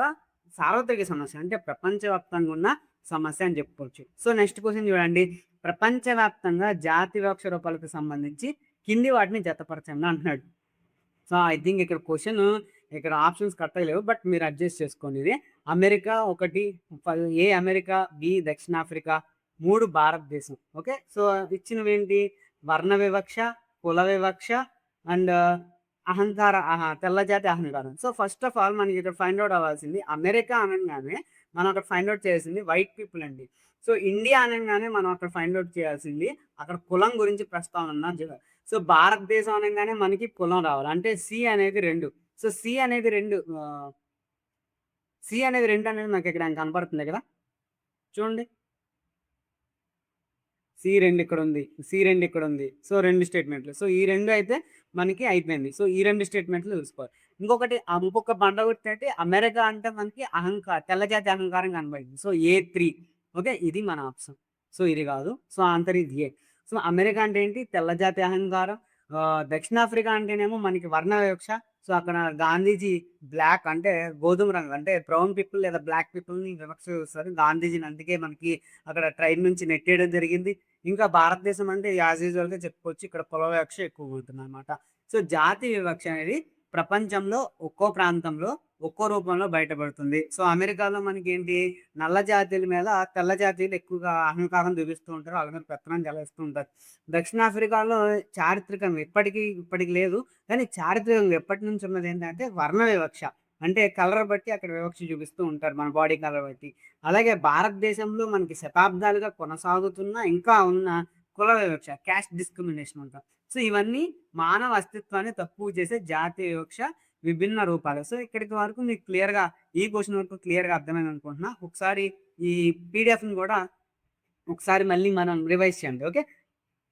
సార్వత్రిక సమస్య. అంటే ప్రపంచవ్యాప్తంగా ఉన్న సమస్య అని చెప్పుకోవచ్చు. సో, నెక్స్ట్ క్వెషన్ చూడండి. ప్రపంచవ్యాప్తంగా జాతి వివక్ష రూపాలకు సంబంధించి కింది వాటిని జతపరచండి అంటున్నాడు. సో, ఐ థింక్ ఇక్కడ ఆప్షన్స్ కరెక్ట్‌గా లేవు. బట్ మీరు అడ్జస్ట్ చేసుకోండి ఇది. అమెరికా ఒకటి, ఏ అమెరికా, బి దక్షిణాఫ్రికా, 3 భారతదేశం. ఓకే. సో, ఇచ్చినవేంటి? వర్ణ వివక్ష, కుల వివక్ష అండ్ తెల్ల జాతి అహంకారం. సో, ఫస్ట్ ఆఫ్ ఆల్ మనకి ఇక్కడ ఫైండ్ ఔట్ అవ్వాల్సింది అమెరికా అనంగానే మనం అక్కడ ఫైండ్ ఔట్ చేయాల్సింది వైట్ పీపుల్ అండి. సో, ఇండియా అనంగానే మనం అక్కడ ఫైండ్ ఔట్ చేయాల్సింది అక్కడ కులం గురించి ప్రస్తావన సో, భారతదేశం అనంగానే మనకి కులం రావాలి. అంటే సి అనేది 2. సో, సి అనేది 2 అనేది నాకిక్కడ కనపడుతుంది కదా! చూడండి. సి2 ఇక్కడుంది. సి2 ఇక్కడుంది. సో, 2 స్టేట్‌మెంట్‌లు. సో, ఈ 2 అయితే మనకి అయిపోయింది. సో, ఈ 2 స్టేట్‌మెంట్‌లు చూసుకోవాలి. ఇంకొకటి ఇంకొక బండగుర్తు ఏంటి అమెరికా అంటే మనకి తెల్ల జాతి అహంకారం కనబడింది. సో, ఏ3 ఓకే. ఇది మన ఆప్షన్. సో, ఇది కాదు. సో, ఆన్సర్ ఇది ఏ. సో, అమెరికా అంటే ఏంటి? తెల్ల జాతి అహంకారం. దక్షిణాఫ్రికా అంటేనేమో మనకి వర్ణ వివక్ష. సో, అక్కడ గాంధీజీ బ్లాక్ అంటే గోధుమ రంగు అంటే బ్రౌన్ పీపుల్ లేదా బ్లాక్ పీపుల్‌ని వివక్ష చూస్తారు. గాంధీజీని అందుకే మనకి అక్కడ ట్రైన్ నుంచి నెట్టేయడం జరిగింది. ఇంకా భారతదేశం అంటే యాజ్ యూజువల్‌గా చెప్పుకోవచ్చు. ఇక్కడ కుల వివక్ష ఎక్కువగుంటుందనమాట. సో, జాతి వివక్ష అనేది ప్రపంచంలో ఒక్కో ప్రాంతంలో ఒక్కో రూపంలో బయటపడుతుంది. సో, అమెరికాలో మనకేంటి నల్ల జాతీయుల మీద తెల్ల జాతీయులు ఎక్కువగా అహంకారం చూపిస్తూ ఉంటారు. వాళ్ళ మీద పెత్తనం చెలాయిస్తూ ఉంటారు. దక్షిణాఫ్రికాలో చారిత్రకంగా ఇప్పటికి లేదు. కానీ చారిత్రకంగా ఎప్పటినుంచి ఉన్నదేంటంటే వర్ణ వివక్ష. అంటే కలర్ బట్టి అక్కడ వివక్ష చూపిస్తూ ఉంటారు. మన బాడీ కలర్ బట్టి. అలాగే భారతదేశంలో మనకి శతాబ్దాలుగా కొనసాగుతున్న ఇంకా ఉన్న కుల వివక్ష, క్యాస్ట్ డిస్క్రిమినేషన్ అంటాం. సో, ఇవన్నీ మానవ అస్తిత్వాన్ని తక్కువ చేసే జాతి వివక్ష విభిన్న రూపాలు. సో, ఇక్కడికి వరకు మీకు క్లియర్‌గా ఈ క్వెషన్ వరకు క్లియర్‌గా అర్థమైందనుకుంటున్నా. ఒకసారి ఈ పీడీఎఫ్‌ని గూడా ఒకసారి మళ్ళీ మనం రివైజ్ చేయండి. ఓకే.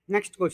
Next question.